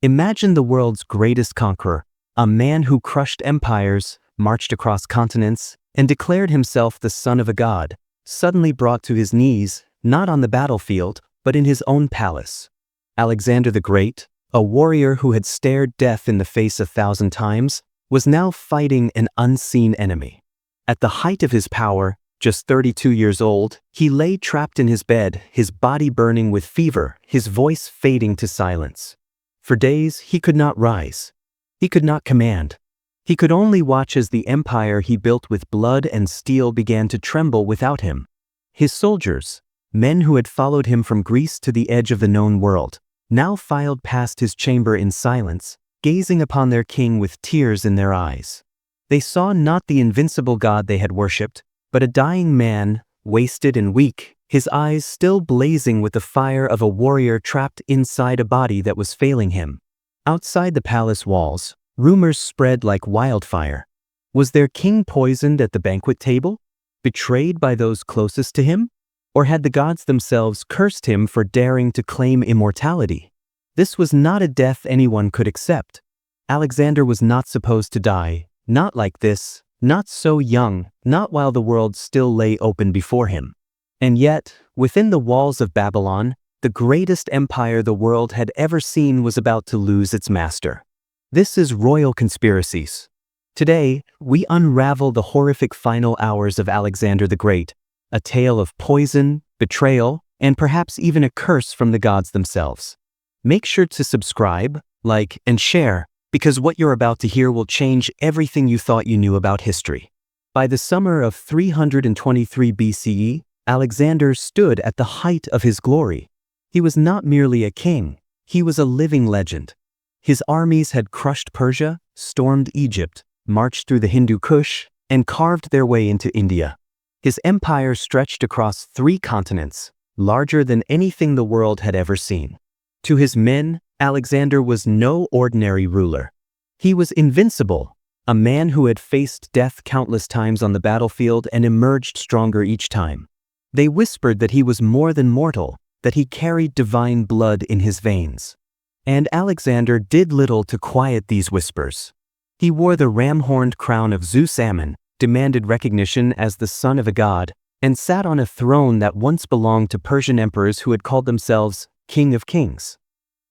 Imagine the world's greatest conqueror, a man who crushed empires, marched across continents, and declared himself the son of a god, suddenly brought to his knees, not on the battlefield, but in his own palace. Alexander the Great, a warrior who had stared death in the face 1,000 times, was now fighting an unseen enemy. At the height of his power, just 32 years old, he lay trapped in his bed, his body burning with fever, his voice fading to silence. For days, he could not rise. He could not command. He could only watch as the empire he built with blood and steel began to tremble without him. His soldiers, men who had followed him from Greece to the edge of the known world, now filed past his chamber in silence, gazing upon their king with tears in their eyes. They saw not the invincible god they had worshipped, but a dying man, wasted and weak, his eyes still blazing with the fire of a warrior trapped inside a body that was failing him. Outside the palace walls, rumors spread like wildfire. Was their king poisoned at the banquet table? Betrayed by those closest to him? Or had the gods themselves cursed him for daring to claim immortality? This was not a death anyone could accept. Alexander was not supposed to die, not like this, not so young, not while the world still lay open before him. And yet, within the walls of Babylon, the greatest empire the world had ever seen was about to lose its master. This is Royal Conspiracies. Today, we unravel the horrific final hours of Alexander the Great, a tale of poison, betrayal, and perhaps even a curse from the gods themselves. Make sure to subscribe, like, and share, because what you're about to hear will change everything you thought you knew about history. By the summer of 323 BCE, Alexander stood at the height of his glory. He was not merely a king, he was a living legend. His armies had crushed Persia, stormed Egypt, marched through the Hindu Kush, and carved their way into India. His empire stretched across 3 continents, larger than anything the world had ever seen. To his men, Alexander was no ordinary ruler. He was invincible, a man who had faced death countless times on the battlefield and emerged stronger each time. They whispered that he was more than mortal, that he carried divine blood in his veins. And Alexander did little to quiet these whispers. He wore the ram-horned crown of Zeus Ammon, demanded recognition as the son of a god, and sat on a throne that once belonged to Persian emperors who had called themselves King of Kings.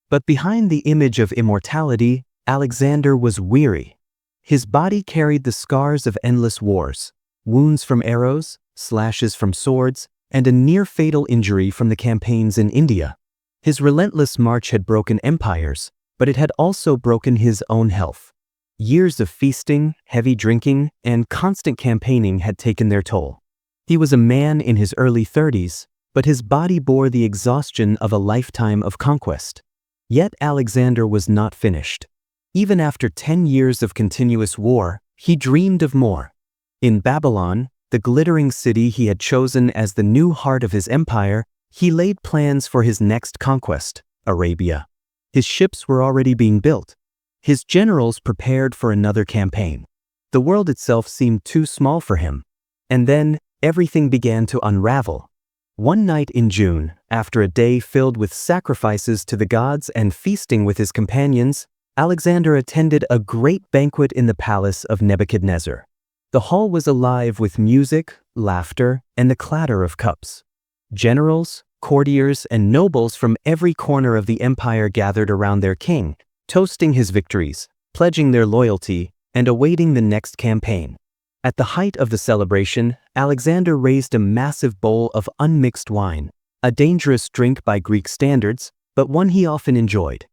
But behind the image of immortality, Alexander was weary. His body carried the scars of endless wars, wounds from arrows, slashes from swords, and a near-fatal injury from the campaigns in India. His relentless march had broken empires, but it had also broken his own health. Years of feasting, heavy drinking, and constant campaigning had taken their toll. He was a man in his early 30s, but his body bore the exhaustion of a lifetime of conquest. Yet Alexander was not finished. Even after 10 years of continuous war, he dreamed of more. In Babylon, the glittering city he had chosen as the new heart of his empire, he laid plans for his next conquest, Arabia. His ships were already being built. His generals prepared for another campaign. The world itself seemed too small for him. And then, everything began to unravel. One night in June, after a day filled with sacrifices to the gods and feasting with his companions, Alexander attended a great banquet in the palace of Nebuchadnezzar. The hall was alive with music, laughter, and the clatter of cups. Generals, courtiers, and nobles from every corner of the empire gathered around their king, toasting his victories, pledging their loyalty, and awaiting the next campaign. At the height of the celebration, Alexander raised a massive bowl of unmixed wine, a dangerous drink by Greek standards, but one he often enjoyed.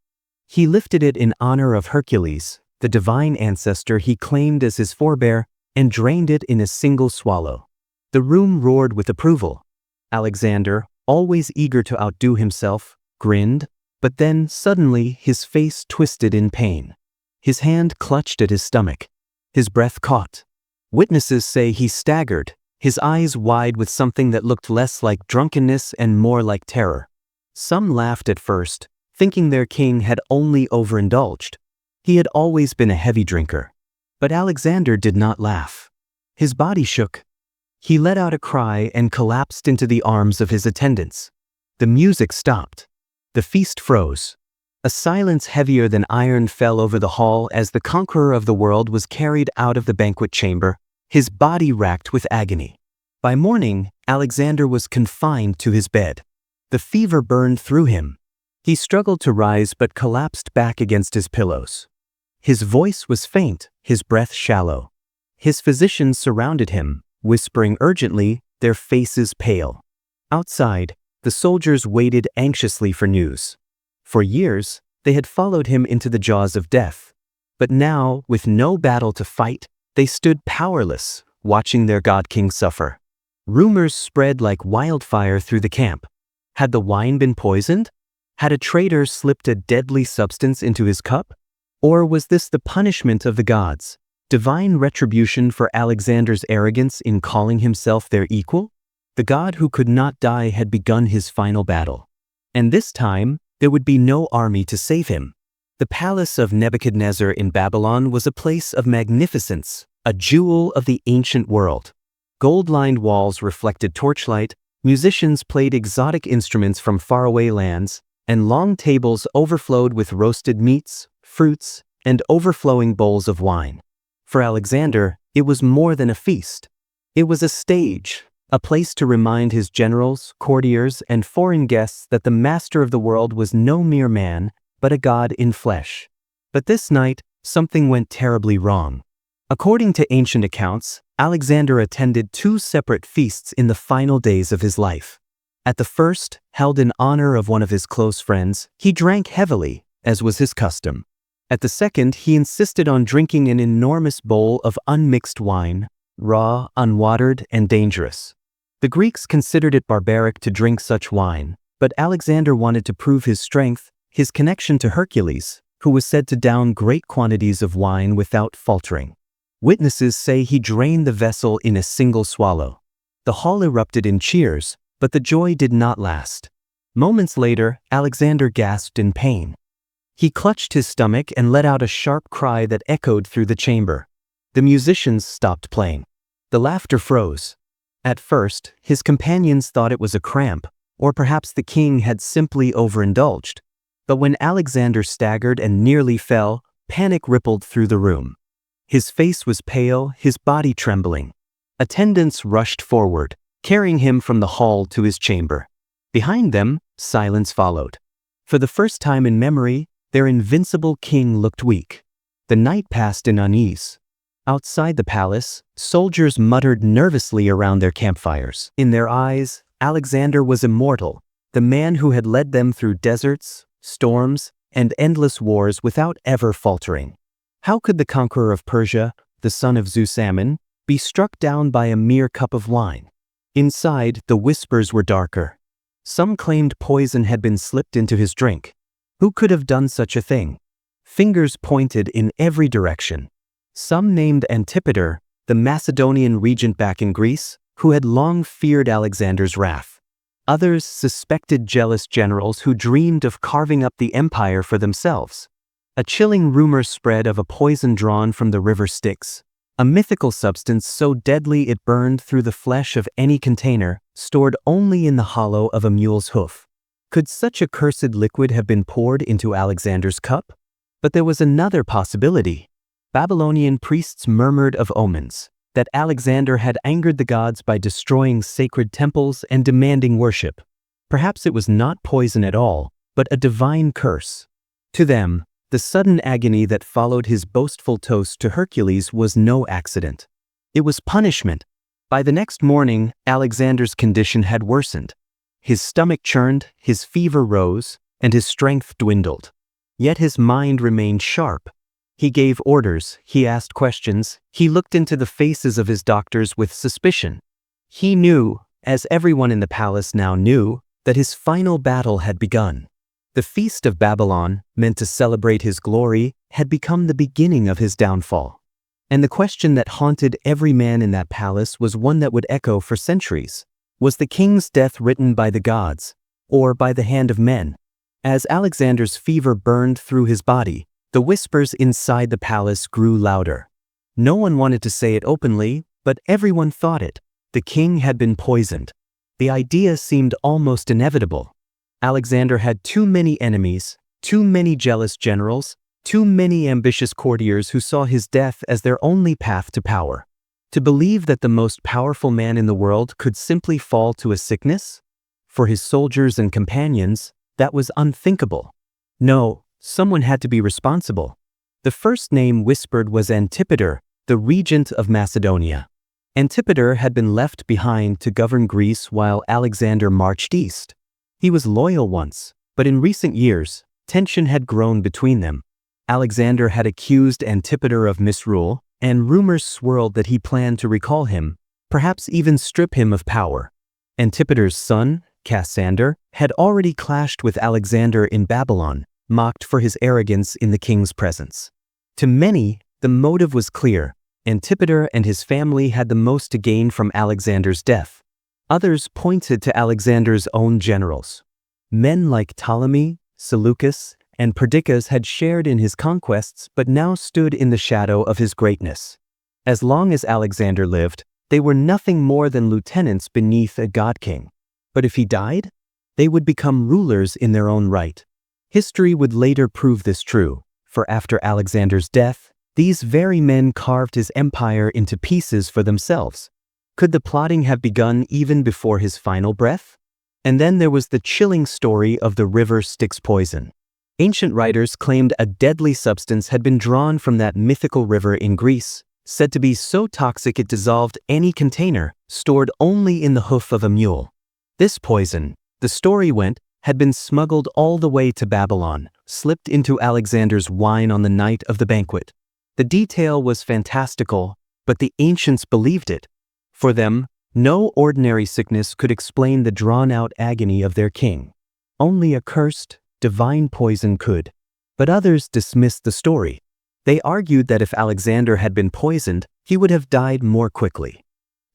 He lifted it in honor of Hercules, the divine ancestor he claimed as his forebear, and drained it in a single swallow. The room roared with approval. Alexander, always eager to outdo himself, grinned, but then suddenly his face twisted in pain. His hand clutched at his stomach. His breath caught. Witnesses say he staggered, his eyes wide with something that looked less like drunkenness and more like terror. Some laughed at first, thinking their king had only overindulged. He had always been a heavy drinker. But Alexander did not laugh. His body shook. He let out a cry and collapsed into the arms of his attendants. The music stopped. The feast froze. A silence heavier than iron fell over the hall as the conqueror of the world was carried out of the banquet chamber, his body racked with agony. By morning, Alexander was confined to his bed. The fever burned through him. He struggled to rise but collapsed back against his pillows. His voice was faint, his breath shallow. His physicians surrounded him, whispering urgently, their faces pale. Outside, the soldiers waited anxiously for news. For years, they had followed him into the jaws of death. But now, with no battle to fight, they stood powerless, watching their god-king suffer. Rumors spread like wildfire through the camp. Had the wine been poisoned? Had a traitor slipped a deadly substance into his cup? Or was this the punishment of the gods, divine retribution for Alexander's arrogance in calling himself their equal? The god who could not die had begun his final battle. And this time, there would be no army to save him. The palace of Nebuchadnezzar in Babylon was a place of magnificence, a jewel of the ancient world. Gold-lined walls reflected torchlight, musicians played exotic instruments from faraway lands, and long tables overflowed with roasted meats, fruits, and overflowing bowls of wine. For Alexander, it was more than a feast. It was a stage, a place to remind his generals, courtiers, and foreign guests that the master of the world was no mere man, but a god in flesh. But this night, something went terribly wrong. According to ancient accounts, Alexander attended 2 separate feasts in the final days of his life. At the first, held in honor of one of his close friends, he drank heavily, as was his custom. At the second, he insisted on drinking an enormous bowl of unmixed wine, raw, unwatered, and dangerous. The Greeks considered it barbaric to drink such wine, but Alexander wanted to prove his strength, his connection to Hercules, who was said to down great quantities of wine without faltering. Witnesses say he drained the vessel in a single swallow. The hall erupted in cheers, but the joy did not last. Moments later, Alexander gasped in pain. He clutched his stomach and let out a sharp cry that echoed through the chamber. The musicians stopped playing. The laughter froze. At first, his companions thought it was a cramp, or perhaps the king had simply overindulged. But when Alexander staggered and nearly fell, panic rippled through the room. His face was pale, his body trembling. Attendants rushed forward, carrying him from the hall to his chamber. Behind them, silence followed. For the first time in memory, their invincible king looked weak. The night passed in unease. Outside the palace, soldiers muttered nervously around their campfires. In their eyes, Alexander was immortal, the man who had led them through deserts, storms, and endless wars without ever faltering. How could the conqueror of Persia, the son of Zeus Ammon, be struck down by a mere cup of wine? Inside, the whispers were darker. Some claimed poison had been slipped into his drink. Who could have done such a thing? Fingers pointed in every direction. Some named Antipater, the Macedonian regent back in Greece, who had long feared Alexander's wrath. Others suspected jealous generals who dreamed of carving up the empire for themselves. A chilling rumor spread of a poison drawn from the river Styx, a mythical substance so deadly it burned through the flesh of any container, stored only in the hollow of a mule's hoof. Could such accursed liquid have been poured into Alexander's cup? But there was another possibility. Babylonian priests murmured of omens, that Alexander had angered the gods by destroying sacred temples and demanding worship. Perhaps it was not poison at all, but a divine curse. To them, the sudden agony that followed his boastful toast to Hercules was no accident. It was punishment. By the next morning, Alexander's condition had worsened. His stomach churned, his fever rose, and his strength dwindled. Yet his mind remained sharp. He gave orders, he asked questions, he looked into the faces of his doctors with suspicion. He knew, as everyone in the palace now knew, that his final battle had begun. The Feast of Babylon, meant to celebrate his glory, had become the beginning of his downfall. And the question that haunted every man in that palace was one that would echo for centuries. Was the king's death written by the gods, or by the hand of men? As Alexander's fever burned through his body, the whispers inside the palace grew louder. No one wanted to say it openly, but everyone thought it. The king had been poisoned. The idea seemed almost inevitable. Alexander had too many enemies, Too many jealous generals, too many ambitious courtiers who saw his death as their only path to power. To believe that the most powerful man in the world could simply fall to a sickness? For his soldiers and companions, that was unthinkable. No, someone had to be responsible. The first name whispered was Antipater, the regent of Macedonia. Antipater had been left behind to govern Greece while Alexander marched east. He was loyal once, but in recent years, tension had grown between them. Alexander had accused Antipater of misrule, and rumors swirled that he planned to recall him, perhaps even strip him of power. Antipater's son, Cassander, had already clashed with Alexander in Babylon, mocked for his arrogance in the king's presence. To many, the motive was clear. Antipater and his family had the most to gain from Alexander's death. Others pointed to Alexander's own generals. Men like Ptolemy, Seleucus, and Perdiccas had shared in his conquests but now stood in the shadow of his greatness. As long as Alexander lived, they were nothing more than lieutenants beneath a god-king. But if he died, they would become rulers in their own right. History would later prove this true, for after Alexander's death, these very men carved his empire into pieces for themselves. Could the plotting have begun even before his final breath? And then there was the chilling story of the river Styx poison. Ancient writers claimed a deadly substance had been drawn from that mythical river in Greece, said to be so toxic it dissolved any container, stored only in the hoof of a mule. This poison, the story went, had been smuggled all the way to Babylon, slipped into Alexander's wine on the night of the banquet. The detail was fantastical, but the ancients believed it. For them, no ordinary sickness could explain the drawn-out agony of their king. Only a cursed, divine poison could. But others dismissed the story. They argued that if Alexander had been poisoned, he would have died more quickly.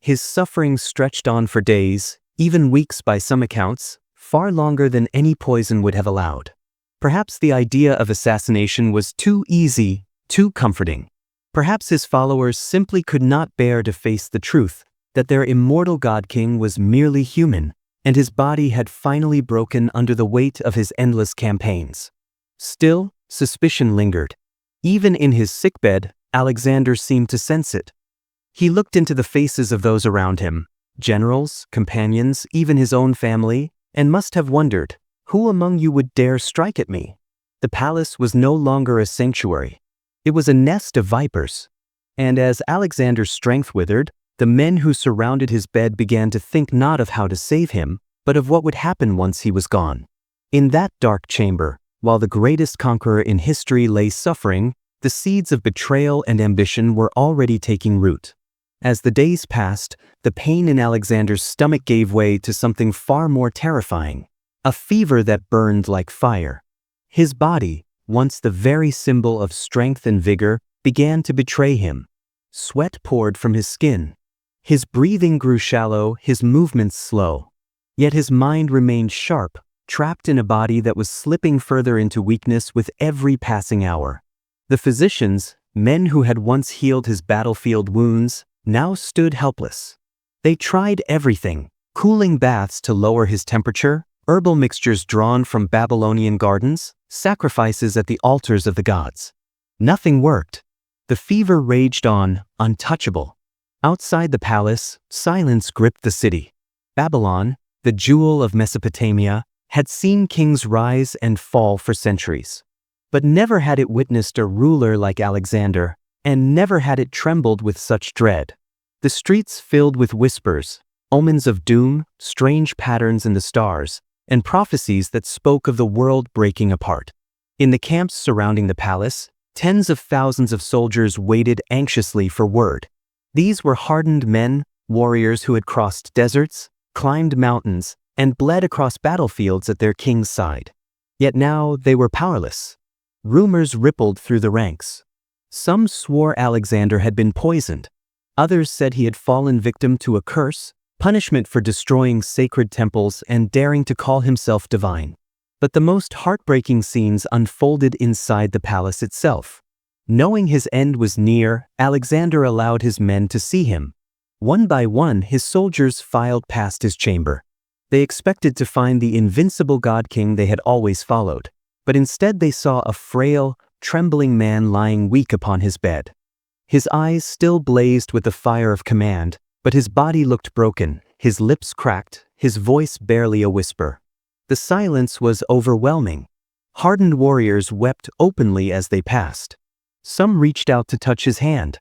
His suffering stretched on for days, even weeks by some accounts, far longer than any poison would have allowed. Perhaps the idea of assassination was too easy, too comforting. Perhaps his followers simply could not bear to face the truth that their immortal god-king was merely human, and his body had finally broken under the weight of his endless campaigns. Still, suspicion lingered. Even in his sickbed, Alexander seemed to sense it. He looked into the faces of those around him, generals, companions, even his own family, and must have wondered, who among you would dare strike at me? The palace was no longer a sanctuary. It was a nest of vipers. And as Alexander's strength withered, the men who surrounded his bed began to think not of how to save him, but of what would happen once he was gone. In that dark chamber, while the greatest conqueror in history lay suffering, the seeds of betrayal and ambition were already taking root. As the days passed, the pain in Alexander's stomach gave way to something far more terrifying, a fever that burned like fire. His body, once the very symbol of strength and vigor, began to betray him. Sweat poured from his skin. His breathing grew shallow, his movements slow. Yet his mind remained sharp, trapped in a body that was slipping further into weakness with every passing hour. The physicians, men who had once healed his battlefield wounds, now stood helpless. They tried everything, cooling baths to lower his temperature, herbal mixtures drawn from Babylonian gardens, sacrifices at the altars of the gods. Nothing worked. The fever raged on, untouchable. Outside the palace, silence gripped the city. Babylon, the jewel of Mesopotamia, had seen kings rise and fall for centuries. But never had it witnessed a ruler like Alexander, and never had it trembled with such dread. The streets filled with whispers, omens of doom, strange patterns in the stars, and prophecies that spoke of the world breaking apart. In the camps surrounding the palace, tens of thousands of soldiers waited anxiously for word. These were hardened men, warriors who had crossed deserts, climbed mountains, and bled across battlefields at their king's side. Yet now they were powerless. Rumors rippled through the ranks. Some swore Alexander had been poisoned. Others said he had fallen victim to a curse, punishment for destroying sacred temples and daring to call himself divine. But the most heartbreaking scenes unfolded inside the palace itself. Knowing his end was near, Alexander allowed his men to see him. One by one, his soldiers filed past his chamber. They expected to find the invincible god-king they had always followed. but instead they saw a frail, trembling man lying weak upon his bed. His eyes still blazed with the fire of command, but his body looked broken, his lips cracked, his voice barely a whisper. The silence was overwhelming. Hardened warriors wept openly as they passed. Some reached out to touch his hand.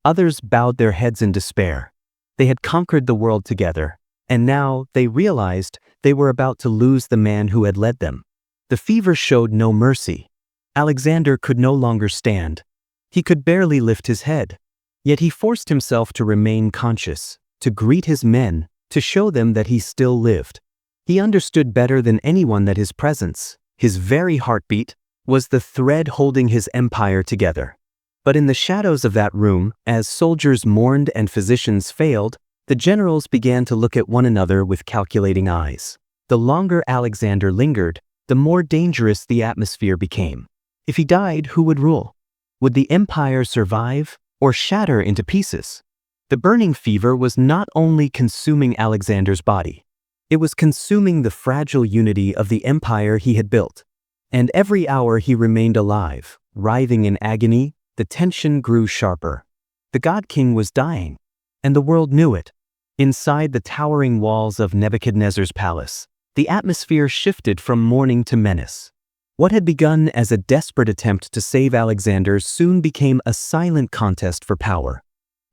Others bowed their heads in despair. They had conquered the world together, and now they realized they were about to lose the man who had led them. The fever showed no mercy. Alexander could no longer stand. He could barely lift his head. Yet he forced himself to remain conscious, to greet his men, to show them that he still lived. He understood better than anyone that his presence, his very heartbeat, was the thread holding his empire together. But in the shadows of that room, as soldiers mourned and physicians failed, the generals began to look at one another with calculating eyes. The longer Alexander lingered, the more dangerous the atmosphere became. If he died, who would rule? Would the empire survive or shatter into pieces? The burning fever was not only consuming Alexander's body, it was consuming the fragile unity of the empire he had built. And every hour he remained alive, writhing in agony, the tension grew sharper. The God King was dying, and the world knew it. Inside the towering walls of Nebuchadnezzar's palace, the atmosphere shifted from mourning to menace. What had begun as a desperate attempt to save Alexander soon became a silent contest for power.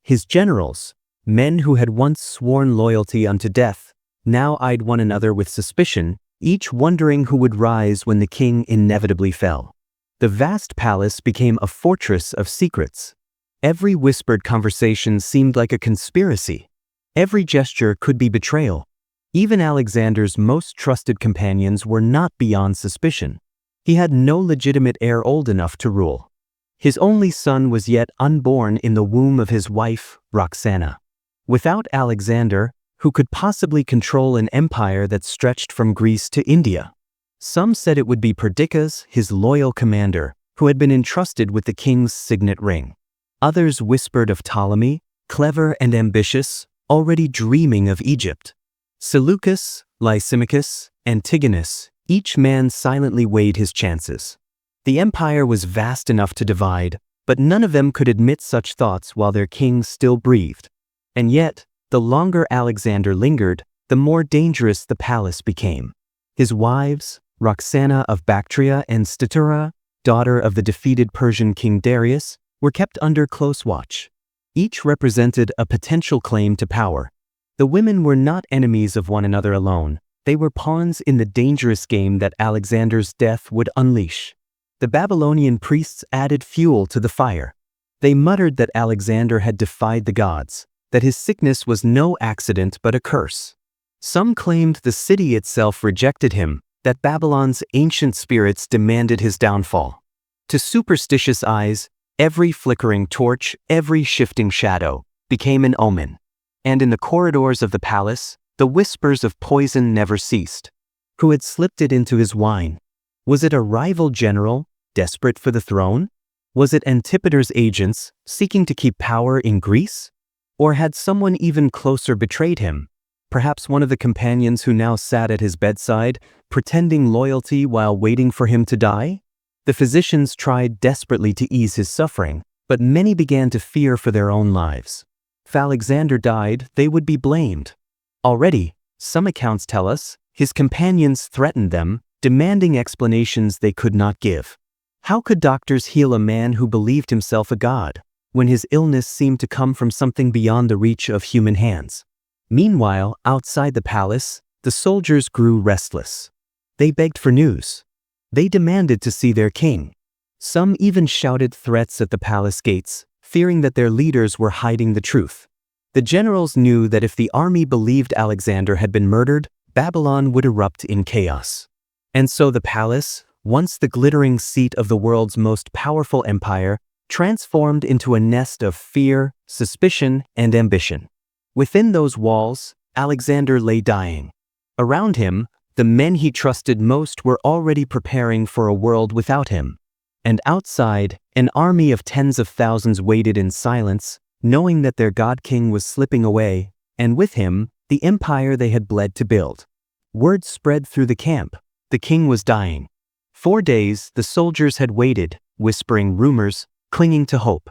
His generals, men who had once sworn loyalty unto death, now eyed one another with suspicion, each wondering who would rise when the king inevitably fell. The vast palace became a fortress of secrets. Every whispered conversation seemed like a conspiracy. Every gesture could be betrayal. Even Alexander's most trusted companions were not beyond suspicion. He had no legitimate heir old enough to rule. His only son was yet unborn in the womb of his wife, Roxana. Without Alexander, who could possibly control an empire that stretched from Greece to India? Some said it would be Perdiccas, his loyal commander, who had been entrusted with the king's signet ring. Others whispered of Ptolemy, clever and ambitious, already dreaming of Egypt. Seleucus, Lysimachus, Antigonus, each man silently weighed his chances. The empire was vast enough to divide, but none of them could admit such thoughts while their king still breathed. And yet, the longer Alexander lingered, the more dangerous the palace became. His wives, Roxana of Bactria and Statura, daughter of the defeated Persian king Darius, were kept under close watch. Each represented a potential claim to power. The women were not enemies of one another alone. They were pawns in the dangerous game that Alexander's death would unleash. The Babylonian priests added fuel to the fire. They muttered that Alexander had defied the gods, that his sickness was no accident but a curse. Some claimed the city itself rejected him, that Babylon's ancient spirits demanded his downfall. To superstitious eyes, every flickering torch, every shifting shadow, became an omen. And in the corridors of the palace, the whispers of poison never ceased. Who had slipped it into his wine? Was it a rival general, desperate for the throne? Was it Antipater's agents, seeking to keep power in Greece? Or had someone even closer betrayed him? Perhaps one of the companions who now sat at his bedside, pretending loyalty while waiting for him to die? The physicians tried desperately to ease his suffering, but many began to fear for their own lives. If Alexander died, they would be blamed. Already, some accounts tell us, his companions threatened them, demanding explanations they could not give. How could doctors heal a man who believed himself a god, when his illness seemed to come from something beyond the reach of human hands? Meanwhile, outside the palace, the soldiers grew restless. They begged for news. They demanded to see their king. Some even shouted threats at the palace gates, fearing that their leaders were hiding the truth. The generals knew that if the army believed Alexander had been murdered, Babylon would erupt in chaos. And so the palace, once the glittering seat of the world's most powerful empire, transformed into a nest of fear, suspicion, and ambition. Within those walls, Alexander lay dying. Around him, the men he trusted most were already preparing for a world without him. And outside, an army of tens of thousands waited in silence, knowing that their god king was slipping away, and with him, the empire they had bled to build. Word spread through the camp. The king was dying. 4 days, the soldiers had waited, whispering rumors, clinging to hope.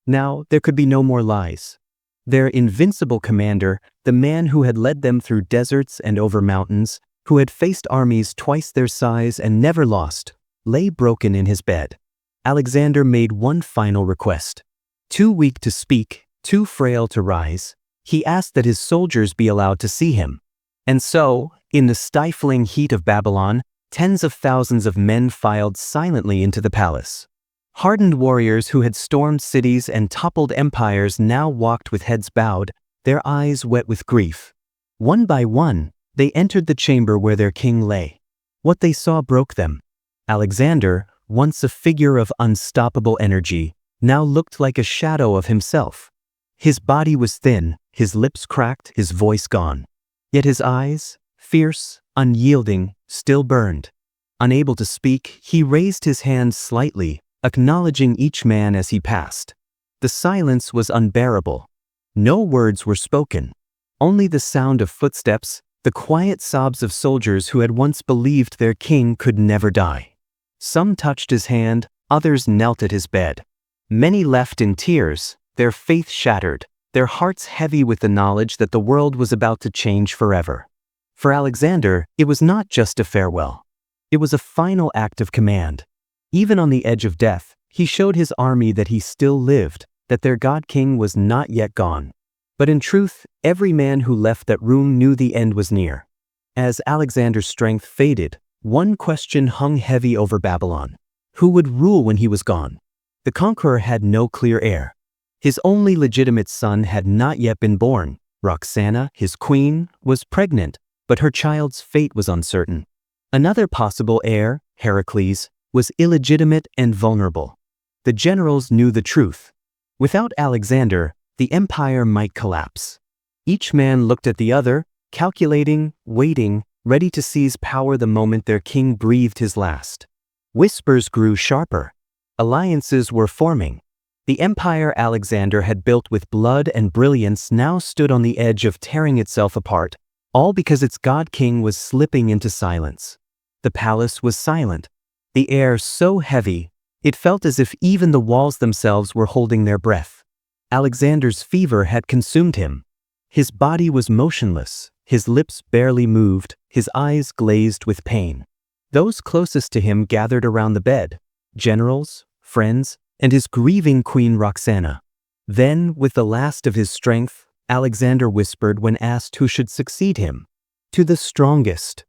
Now, there could be no more lies. Their invincible commander, the man who had led them through deserts and over mountains, who had faced armies twice their size and never lost, lay broken in his bed. Alexander made one final request. Too weak to speak, too frail to rise, he asked that his soldiers be allowed to see him. And so, in the stifling heat of Babylon, tens of thousands of men filed silently into the palace. Hardened warriors who had stormed cities and toppled empires now walked with heads bowed, their eyes wet with grief. One by one, they entered the chamber where their king lay. What they saw broke them. Alexander, once a figure of unstoppable energy, now looked like a shadow of himself. His body was thin, his lips cracked, his voice gone. Yet his eyes, fierce, unyielding, still burned. Unable to speak, he raised his hand slightly, acknowledging each man as he passed. The silence was unbearable. No words were spoken. Only the sound of footsteps, the quiet sobs of soldiers who had once believed their king could never die. Some touched his hand, others knelt at his bed. Many left in tears, their faith shattered, their hearts heavy with the knowledge that the world was about to change forever. For Alexander, it was not just a farewell. It was a final act of command. Even on the edge of death, he showed his army that he still lived, that their god-king was not yet gone. But in truth, every man who left that room knew the end was near. As Alexander's strength faded, one question hung heavy over Babylon. Who would rule when he was gone? The conqueror had no clear heir. His only legitimate son had not yet been born. Roxana, his queen, was pregnant, but her child's fate was uncertain. Another possible heir, Heracles, was illegitimate and vulnerable. The generals knew the truth. Without Alexander, the empire might collapse. Each man looked at the other, calculating, waiting, ready to seize power the moment their king breathed his last. Whispers grew sharper. Alliances were forming. The empire Alexander had built with blood and brilliance now stood on the edge of tearing itself apart, all because its god-king was slipping into silence. The palace was silent. The air so heavy, it felt as if even the walls themselves were holding their breath. Alexander's fever had consumed him. His body was motionless, his lips barely moved, his eyes glazed with pain. Those closest to him gathered around the bed, generals, friends, and his grieving queen Roxana. Then, with the last of his strength, Alexander whispered when asked who should succeed him. To the strongest.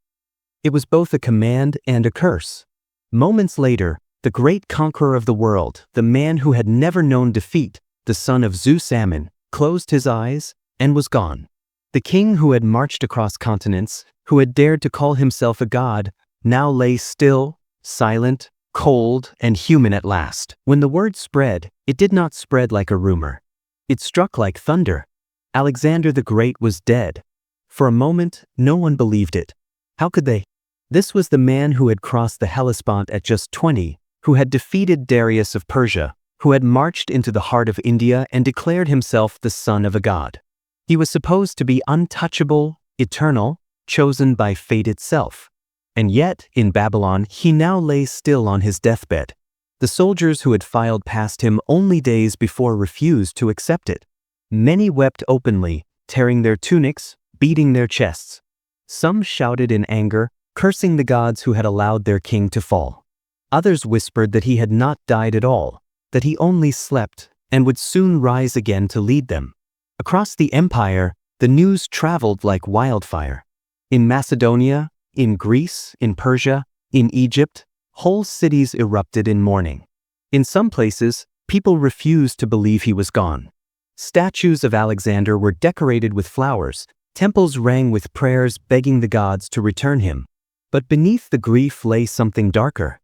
It was both a command and a curse. Moments later, the great conqueror of the world, the man who had never known defeat, the son of Zeus Ammon, closed his eyes and was gone. The king who had marched across continents, who had dared to call himself a god, now lay still, silent, cold, and human at last. When the word spread, it did not spread like a rumor. It struck like thunder. Alexander the Great was dead. For a moment, no one believed it. How could they? This was the man who had crossed the Hellespont at just 20, who had defeated Darius of Persia, who had marched into the heart of India and declared himself the son of a god. He was supposed to be untouchable, eternal, chosen by fate itself. And yet, in Babylon, he now lay still on his deathbed. The soldiers who had filed past him only days before refused to accept it. Many wept openly, tearing their tunics, beating their chests. Some shouted in anger, cursing the gods who had allowed their king to fall. Others whispered that he had not died at all, that he only slept, and would soon rise again to lead them. Across the empire, the news traveled like wildfire. In Macedonia, in Greece, in Persia, in Egypt, whole cities erupted in mourning. In some places, people refused to believe he was gone. Statues of Alexander were decorated with flowers, temples rang with prayers begging the gods to return him. But beneath the grief lay something darker.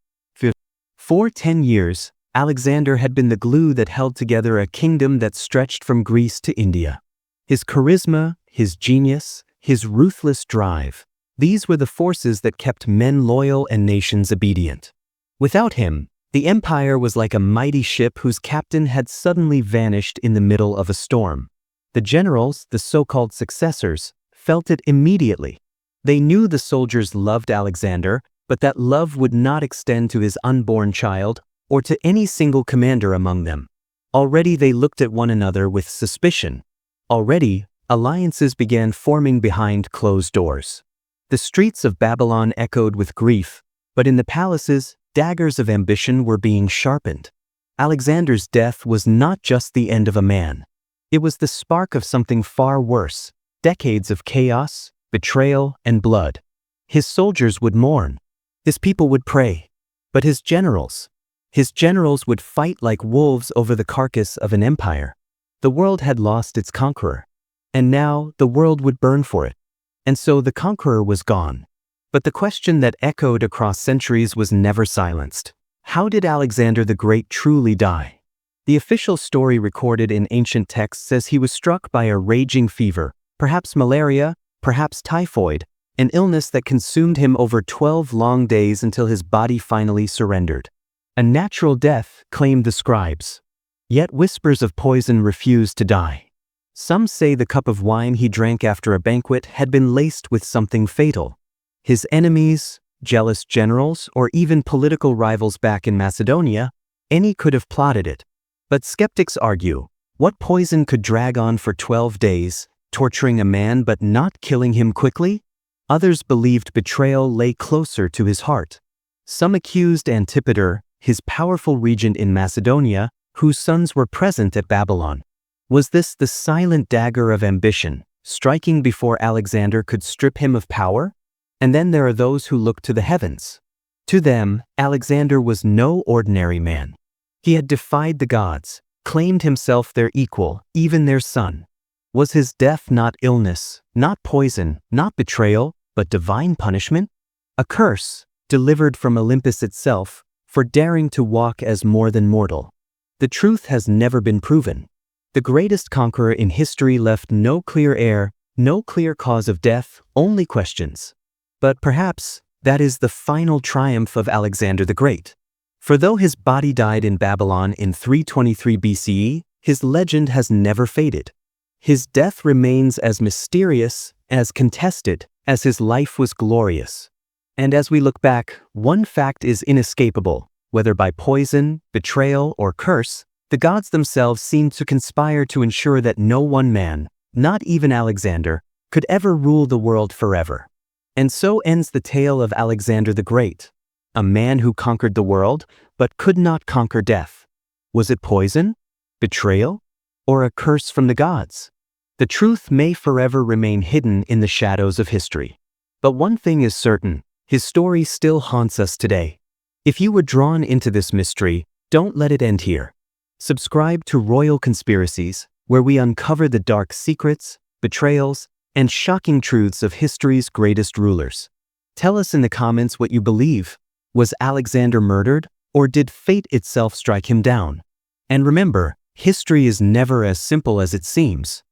For 10 years, Alexander had been the glue that held together a kingdom that stretched from Greece to India. His charisma, his genius, his ruthless drive, these were the forces that kept men loyal and nations obedient. Without him, the empire was like a mighty ship whose captain had suddenly vanished in the middle of a storm. The generals, the so-called successors, felt it immediately. They knew the soldiers loved Alexander, but that love would not extend to his unborn child or to any single commander among them. Already they looked at one another with suspicion. Already, alliances began forming behind closed doors. The streets of Babylon echoed with grief, but in the palaces, daggers of ambition were being sharpened. Alexander's death was not just the end of a man. It was the spark of something far worse, decades of chaos, betrayal, and blood. His soldiers would mourn. His people would pray. But his generals would fight like wolves over the carcass of an empire. The world had lost its conqueror. And now the world would burn for it. And so the conqueror was gone. But the question that echoed across centuries was never silenced. How did Alexander the Great truly die? The official story recorded in ancient texts says he was struck by a raging fever, perhaps malaria, perhaps typhoid, an illness that consumed him over 12 long days until his body finally surrendered. A natural death, claimed the scribes. Yet whispers of poison refused to die. Some say the cup of wine he drank after a banquet had been laced with something fatal. His enemies, jealous generals, or even political rivals back in Macedonia, any could have plotted it. But skeptics argue, what poison could drag on for 12 days, torturing a man but not killing him quickly? Others believed betrayal lay closer to his heart. Some accused Antipater, his powerful regent in Macedonia, whose sons were present at Babylon. Was this the silent dagger of ambition, striking before Alexander could strip him of power? And then there are those who look to the heavens. To them, Alexander was no ordinary man. He had defied the gods, claimed himself their equal, even their son. Was his death not illness, not poison, not betrayal, but divine punishment? A curse, delivered from Olympus itself, for daring to walk as more than mortal. The truth has never been proven. The greatest conqueror in history left no clear heir, no clear cause of death, only questions. But perhaps that is the final triumph of Alexander the Great. For though his body died in Babylon in 323 BCE, his legend has never faded. His death remains as mysterious, as contested, as his life was glorious. And as we look back, one fact is inescapable. Whether by poison, betrayal, or curse, the gods themselves seemed to conspire to ensure that no one man, not even Alexander, could ever rule the world forever. And so ends the tale of Alexander the Great, a man who conquered the world, but could not conquer death. Was it poison, betrayal, or a curse from the gods? The truth may forever remain hidden in the shadows of history. But one thing is certain, his story still haunts us today. If you were drawn into this mystery, don't let it end here. Subscribe to Royal Conspiracies, where we uncover the dark secrets, betrayals, and shocking truths of history's greatest rulers. Tell us in the comments what you believe. Was Alexander murdered, or did fate itself strike him down? And remember, history is never as simple as it seems.